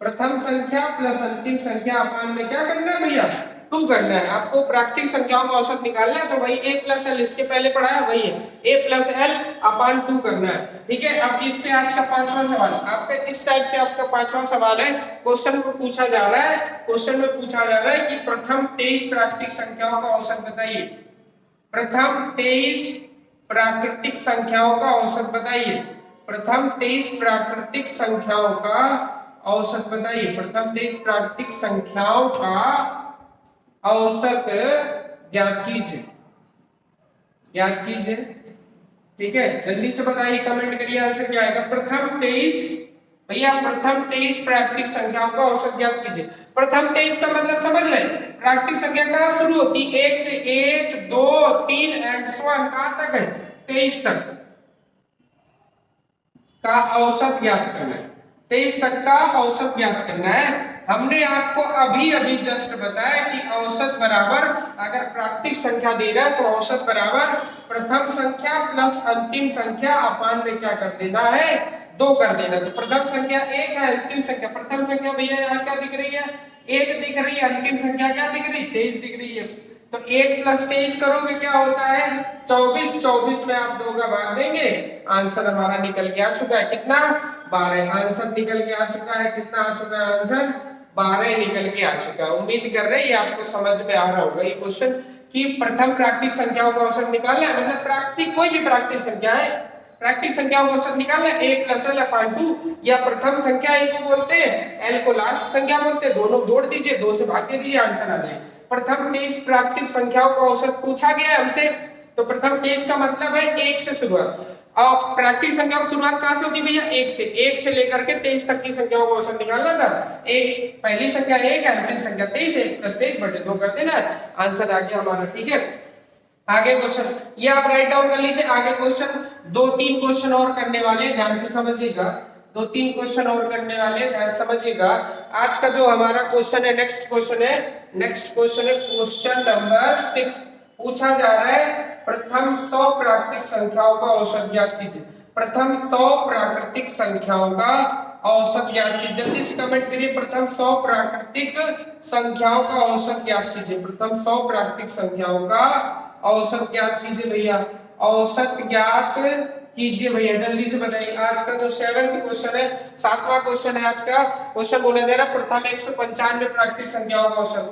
प्रथम संख्या प्लस अंतिम संख्या अपान में क्या करना है भैया, टू करना है, आपको प्राकृतिक संख्याओं का औसत निकालना है, तो वही a प्लस एल इसके पहले पढ़ा है वही है, a प्लस एल अपान 2 करना है। ठीक है, अब इससे आज का पांचवा सवाल, आपका इस टाइप से आपका पांचवा सवाल है। क्वेश्चन को पूछा जा रहा है, क्वेश्चन में पूछा जा रहा है कि प्रथम 23 प्राकृतिक संख्याओं का औसत बताइए। प्रथम 23 प्राकृतिक संख्याओं का औसत बताइए। प्रथम 23 प्राकृतिक संख्याओं का औसत बताइए। प्रथम 23 प्राकृतिक संख्याओं का औसत ज्ञात कीजिए, ज्ञात कीजिए। ठीक है, जल्दी से बताइए, कमेंट करिए आंसर क्या आएगा। प्रथम 23, भैया प्रथम 23 प्राकृतिक संख्याओं का औसत ज्ञात कीजिए। प्रथम 23 का मतलब समझ रहे, प्राकृतिक संख्या कहां शुरू होती है, 1 से 1 2 3 एंड सो ऑन, कहां तक है 23 तक का औसत ज्ञात करना है। 23 तक का औसत ज्ञात करना है। हमने आपको अभी अभी जस्ट बताया कि औसत बराबर, अगर प्राकृतिक संख्या दे रहा है तो औसत बराबर प्रथम संख्या प्लस अंतिम संख्या अपान में क्या कर देना है, 2 कर देना। तो प्रथम संख्या 1 है, अंतिम संख्या, प्रथम संख्या भैया यहाँ क्या दिख रही है, 1 दिख रही है, अंतिम संख्या क्या दिख रही है, 23 दिख रही है। तो 1 प्लस 23 करोगे क्या होता है 24, 24 में आप 2 का भाग देंगे, आंसर हमारा निकल के आ चुका है कितना, 12। आंसर निकल के आ चुका है, कितना आ चुका है आंसर, 12 निकल के आ चुका है। उम्मीद कर रहे हैं ये आपको समझ में आ रहा होगा ये क्वेश्चन कि प्रथम प्राकृतिक संख्याओं का औसत निकालना है, मतलब प्राकृतिक कोई भी प्राकृतिक संख्या है, प्राकृतिक संख्याओं का औसत निकालना है, a प्लस एल अपान 2, या प्रथम संख्या a को बोलते हैं, l को लास्ट संख्या बोलते हैं, दोनों जोड़ दीजिए, 2 से भाग दे दीजिए, आंसर आ जाए। प्रथम 23 प्राकृतिक संख्याओं का औसत पूछा गया है हमसे, तो प्रथम 23 का मतलब है 1 से शुरुआत। और प्राकृतिक संख्या की शुरुआत कहां से होती है भैया, 1 से लेकर के 23 तक की संख्याओं का औसत निकालना था। एक पहली संख्या 1 है, अंतिम संख्या 23 है, प्लस 23 बटे 2 कर देना, आंसर आ गया हमारा। ठीक है, आगे क्वेश्चन ये आप राइट डाउन कर लीजिए। आगे क्वेश्चन 2-3 क्वेश्चन और करने वाले, ध्यान से समझिएगा, 2-3 क्वेश्चन और करने वाले, ध्यान से समझिएगा। आज का जो हमारा क्वेश्चन है, नेक्स्ट क्वेश्चन है क्वेश्चन नंबर 6। पूछा जा रहा है प्रथम 100 प्राकृतिक संख्याओं का औसत ज्ञात कीजिए। प्रथम 100 प्राकृतिक संख्याओं का औसत ज्ञात कीजिए, जल्दी से कमेंट करिए। प्रथम 100 प्राकृतिक संख्याओं का औसत ज्ञात कीजिए। प्रथम 100 प्राकृतिक संख्याओं का औसत ज्ञात कीजिए भैया, औसत ज्ञात कीजिए भैया, जल्दी से बताइए। आज का जो 7वां क्वेश्चन है, 7वां क्वेश्चन है आज का क्वेश्चन, बोला जा रहा है प्रथम 195 प्राकृतिक संख्याओं का औसत।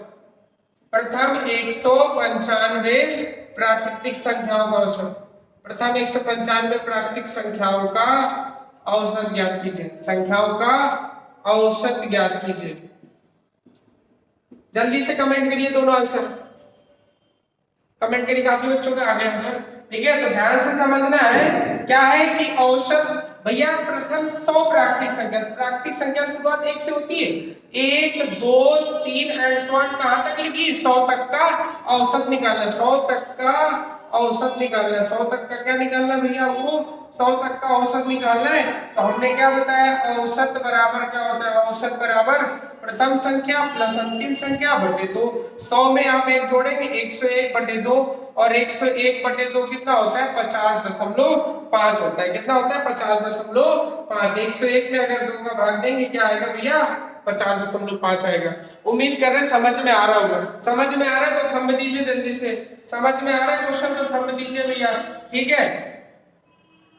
प्रथम 195 प्राकृतिक संख्याओं का औसत, प्रथम 195 प्राकृतिक संख्याओं का औसत ज्ञात कीजिए, संख्याओं का औसत ज्ञात कीजिए। जल्दी से कमेंट करिए दोनों आंसर, कमेंट करिए, काफी बच्चों का आ गया आंसर। ठीक है, तो ध्यान से समझना है क्या है कि औसत भैया प्रथम 100 प्राकृतिक संख्या, प्राकृतिक संख्या शुरुआत 1 से होती है, 1 2 3 एंड सो ऑन, कहां तक लिखी, 100 तक का औसत निकालना, 100 तक का औसत निकालना, 100 तक का क्या निकालना भैया, हमको 100 तक का औसत निकालना है। तो हमने क्या बताया, औसत बराबर क्या होता है, औसत बराबर प्रथम संख्या प्लस अंतिम संख्या बटे 2। 100 में आप 1 जोड़ेंगे, 101 बटे 2, और 101 बटे 2 कितना होता है, 50.5 होता है। कितना होता है, 50.5। 101 में अगर 2 का भाग देंगे क्या आएगा भैया, 50.5 आएगा। उम्मीद कर रहे हैं समझ में आ रहा होगा, समझ में आ रहा है तो थंब दीजिए जल्दी से, समझ में आ रहा है क्वेश्चन तो थंब दीजिए भैया। ठीक है,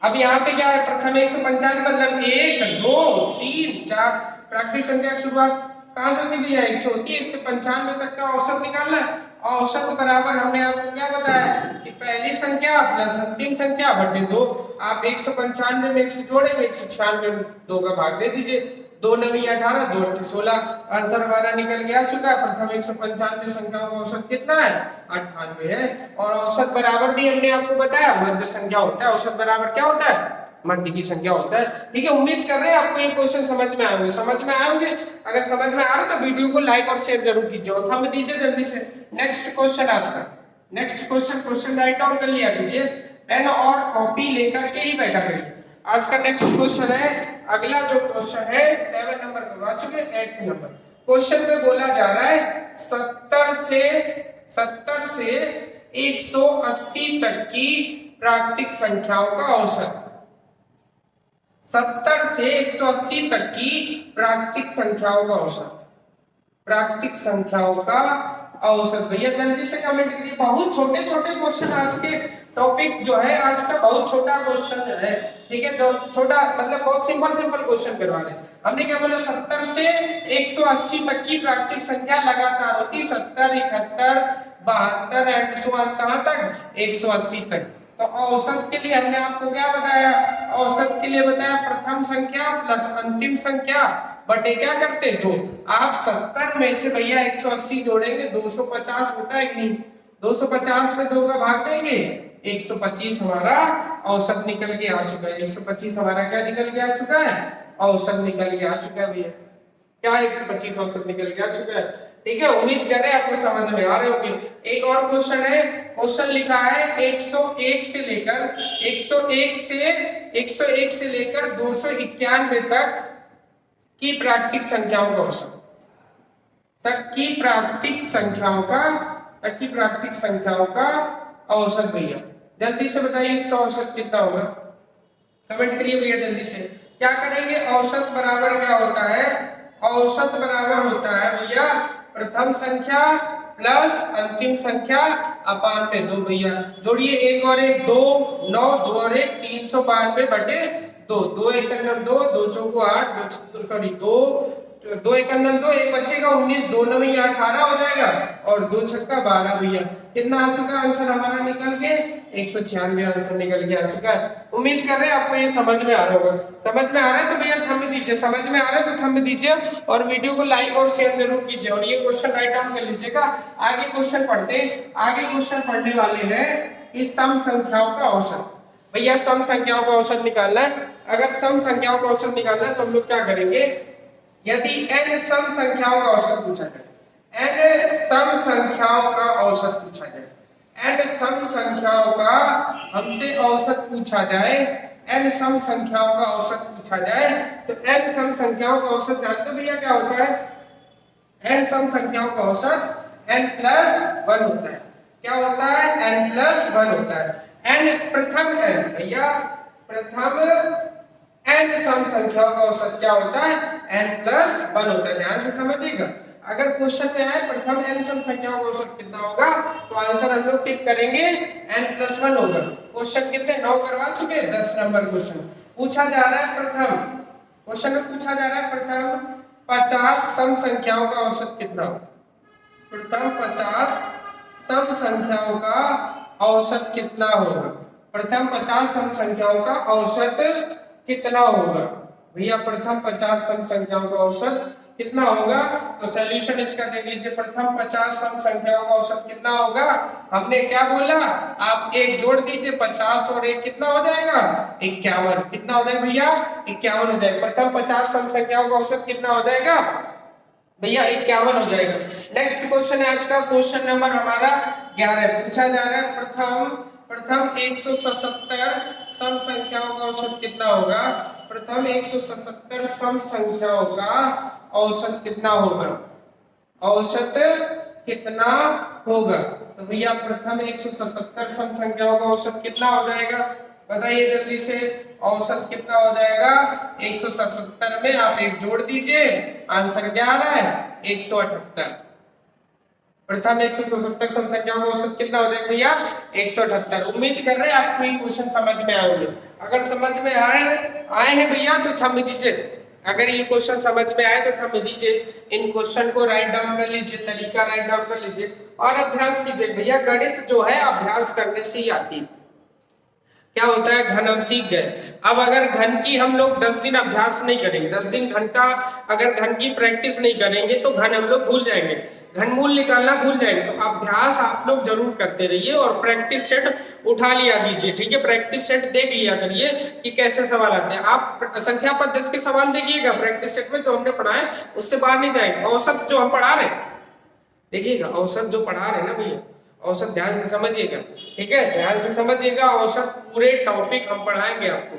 अब यहाँ पे क्या है, प्रथम 195 मतलब 1 2 3 4 प्राकृतिक संख्या की शुरुआत कहां से होती भैया, 1 से होती है। 195 तक का औसत निकालना है, औसत बराबर हमने आपको क्या बताया कि पहली संख्या प्लस अंतिम संख्या बटे 2। आप 195 में 1 जोड़ेंगे, 196 में 2 का भाग दे दीजिए, 2 9 18 2 8 16, आंसर हमारा निकल गया चुका है। प्रथम 195 संख्याओं का औसत कितना है, 98 है। और औसत बराबर भी हमने आपको बताया मध्य संख्या होता है, औसत बराबर क्या होता है, मध्य की संख्या होता है। ठीक है, उम्मीद कर रहे हैं आपको ये क्वेश्चन समझ में आए होंगे, समझ में आए होंगे। अगर समझ में आ रहा है तो वीडियो को लाइक और शेयर जरूर कीजिए और थंब दीजिए जल्दी से। नेक्स्ट क्वेश्चन आज का, नेक्स्ट क्वेश्चन राइट डाउन कर लिया कीजिए, पेन और कॉपी लेकर के ही बैठा करिए। आज का नेक्स्ट क्वेश्चन है, अगला जो क्वेश्चन है 7 नंबर करवा चुके, 8 नंबर क्वेश्चन में बोला जा रहा है 70 से 180 तक की प्राकृतिक संख्याओं का औसत। 70 से 180 तक की प्राकृतिक संख्याओं का औसत, प्राकृतिक संख्याओं का औसत। भैया जल्दी से कमेंट करिए। बहुत छोटे छोटे क्वेश्चन आज के टॉपिक जो है, आज का बहुत छोटा क्वेश्चन है, ठीक है, जो छोटा मतलब बहुत सिंपल सिंपल क्वेश्चन करवा रहे हैं। हमने क्या बोला, 70 से 180 तक की प्राकृतिक संख्या लगातार होती, 70, 71, 72 एंड सो ऑन, कहां तक, 180 तक। तो औसत के लिए हमने आपको क्या बताया, औसत के लिए बताया प्रथम संख्या प्लस अंतिम संख्या बटे क्या करते, तो आप 70 में से भैया 180 जोड़ेंगे, 250 होता है कि नहीं, 250 में 2 का भाग देंगे, 125 हमारा औसत निकल के आ चुका है। 125 हमारा क्या निकल के आ चुका है, औसत निकल के आ चुका है भैया। क्या 125 औसत निकल के आ चुका है, ठीक है। उम्मीद कर रहे हैं आपको समझ में आ रहे होंगे। एक और क्वेश्चन है, क्वेश्चन लिखा है 101 से लेकर 101 से लेकर 291 तक की प्राकृतिक संख्याओं का औसत, तक की प्राकृतिक संख्याओं का औसत। भैया जल्दी से बताइए इसका औसत कितना होगा, कमेंट करिए भैया जल्दी से। क्या करेंगे, औसत बराबर क्या होता है, औसत बराबर होता है भैया प्रथम संख्या प्लस अंतिम संख्या अपान में 2। भैया जोड़िए, 1 और 1 2, 9, 2 और 1 392 बटे 2, 2 1 2, 2 चौको 8, 2 2 1 2, एक बचेगा 19, 2 9 18 हो जाएगा और 2 छक्का 12। भैया कितना आ चुका आंसर हमारा निकल के, 196 आंसर निकल के आ चुका है। उम्मीद कर रहे हैं आपको ये समझ में आ रहा होगा। समझ में आ रहा है तो भैया थंब दीजिए, समझ में आ रहा है तो थंब दीजिए और वीडियो को लाइक और शेयर जरूर कीजिए और ये क्वेश्चन राइट डाउन कर लीजिएगा। आगे क्वेश्चन पढ़ते हैं, आगे क्वेश्चन पढ़ने वाले हैं कि सम संख्याओं का औसत। भैया सम संख्याओं का औसत निकालना है। अगर सम संख्याओं का औसत निकालना है तो हम लोग क्या करेंगे, यदि n सम संख्याओं का औसत पूछा जाए, n सम संख्याओं का औसत पूछा जाए, n सम संख्याओं का हमसे औसत पूछा जाए, n सम संख्याओं का औसत पूछा जाए तो n सम संख्याओं का औसत जानते हो भैया क्या होता है, n सम संख्याओं का औसत n प्लस 1 होता है। क्या होता है, n प्लस 1 होता है। n प्रथम n, भैया प्रथम n सम संख्याओं का औसत क्या होता है, n प्लस 1 होता है। ध्यान से समझिएगा, अगर क्वेश्चन में है प्रथम n सम संख्याओं का औसत कितना होगा तो आंसर हम लोग टिक करेंगे n प्लस 1 होगा। क्वेश्चन कितने 9 करवा चुके, 10 नंबर क्वेश्चन पूछा जा रहा है। प्रथम क्वेश्चन में पूछा जा रहा है प्रथम 50 सम संख्याओं का औसत कितना होगा, प्रथम 50 सम संख्याओं का औसत कितना होगा, प्रथम 50 सम संख्याओं का औसत कितना होगा। भैया प्रथम 50 सम संख्याओं का औसत कितना होगा, तो सॉल्यूशन इसका देख लीजिए। प्रथम 50 सम संख्याओं का औसत कितना होगा, हमने क्या बोला, आप एक जोड़ दीजिए, 50 और 1 कितना हो जाएगा, 51। कितना हो जाएगा भैया, 51 हो जाएगा। प्रथम 50 सम संख्याओं का औसत कितना हो जाएगा भैया, 51 हो जाएगा। नेक्स्ट क्वेश्चन है आज का, क्वेश्चन नंबर हमारा 11। पूछा जा रहा है प्रथम 177 सम संख्याओं का औसत कितना होगा, प्रथम 177 सम संख्याओं का औसत कितना होगा, औसत कितना होगा। तो भैया प्रथम 177 सम संख्याओं का औसत कितना हो जाएगा, बताइए जल्दी से, औसत कितना हो जाएगा, 177 में आप एक जोड़ दीजिए, आंसर क्या आ रहा है, 178। प्रथम 177 सम संख्याओं का औसत कितना हो जाएगा भैया, 178। उम्मीद कर रहे हैं आपको ये क्वेश्चन समझ में आएंगे। अगर समझ में आए हैं भैया तो थंब दीजिए, अगर ये क्वेश्चन समझ में आए तो थंब दीजिए। इन क्वेश्चन को राइट डाउन कर लीजिए, तरीका राइट डाउन कर लीजिए और अभ्यास कीजिए। भैया गणित जो है अभ्यास करने से ही आती है। क्या होता है, घन हम सीख गए, अब अगर घन की हम लोग 10 दिन अभ्यास नहीं करेंगे, 10 दिन घन का अगर घन की प्रैक्टिस नहीं करेंगे तो घन हम लोग भूल जाएंगे, घनमूल निकालना भूल जाएंगे। तो अभ्यास आप लोग जरूर करते रहिए और प्रैक्टिस सेट उठा लिया कीजिए, ठीक है। प्रैक्टिस सेट देख लिया करिए कि कैसे सवाल आते हैं। आप संख्या पद्धति के सवाल देखिएगा प्रैक्टिस सेट में, जो हमने पढ़ा है उससे बाहर नहीं जाएंगे। औसत जो हम पढ़ा रहे देखिएगा, औसत जो पढ़ा रहे ना भैया, औसत ध्यान से समझिएगा, ठीक है, ध्यान से समझिएगा। औसत पूरे टॉपिक हम पढ़ाएंगे आपको,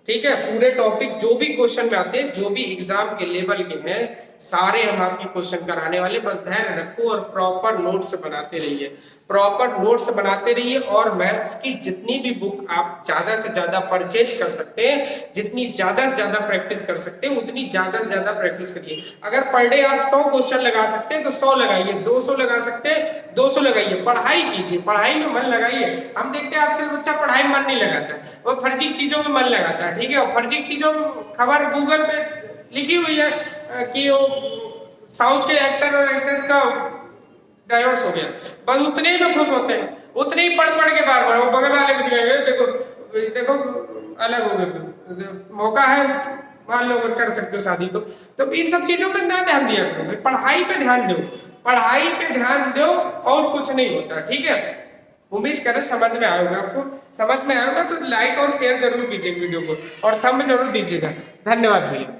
ठीक है। पूरे टॉपिक जो भी क्वेश्चन में आते हैं, जो भी एग्जाम के लेवल के हैं, सारे हम आपके क्वेश्चन कराने वाले, बस ध्यान रखो और प्रॉपर नोट्स बनाते रहिए। प्रॉपर नोट्स बनाते रहिए और मैथ्स की जितनी भी बुक आप ज्यादा से ज्यादा परचेज कर सकते हैं, जितनी ज्यादा से ज्यादा प्रैक्टिस कर सकते हैं, उतनी ज्यादा से ज्यादा प्रैक्टिस करिए। अगर पर डे आप 100 क्वेश्चन लगा सकते हैं तो 100 लगाइए, 200 लगा सकते हैं 200 लगाइए, पढ़ाई कीजिए, पढ़ाई में मन लगाइए। हम देखते हैं आजकल बच्चा पढ़ाई में मन नहीं लगाता, वो फर्जी चीजों में मन लगाता है, ठीक है। और फर्जी चीजों में खबर गूगल पे लिखी हुई है कि वो साउथ के एक्टर और एक्ट्रेस का डाइवर्स हो गया, बस उतने ही में खुश होते हैं, उतने ही पढ़ पढ़ के बार बार वो बगल वाले कुछ कहेंगे देखो देखो अलग हो गए, मौका है मान लो अगर कर सकते हो शादी तो इन सब चीजों पे ना ध्यान दिया करो भाई, पढ़ाई पे ध्यान दो, पढ़ाई पे ध्यान दो और कुछ नहीं होता, ठीक है। उम्मीद करें समझ में आएगा, आपको समझ में आएगा तो लाइक और शेयर जरूर कीजिएगा वीडियो को और थंब जरूर दीजिएगा। धन्यवाद भैया।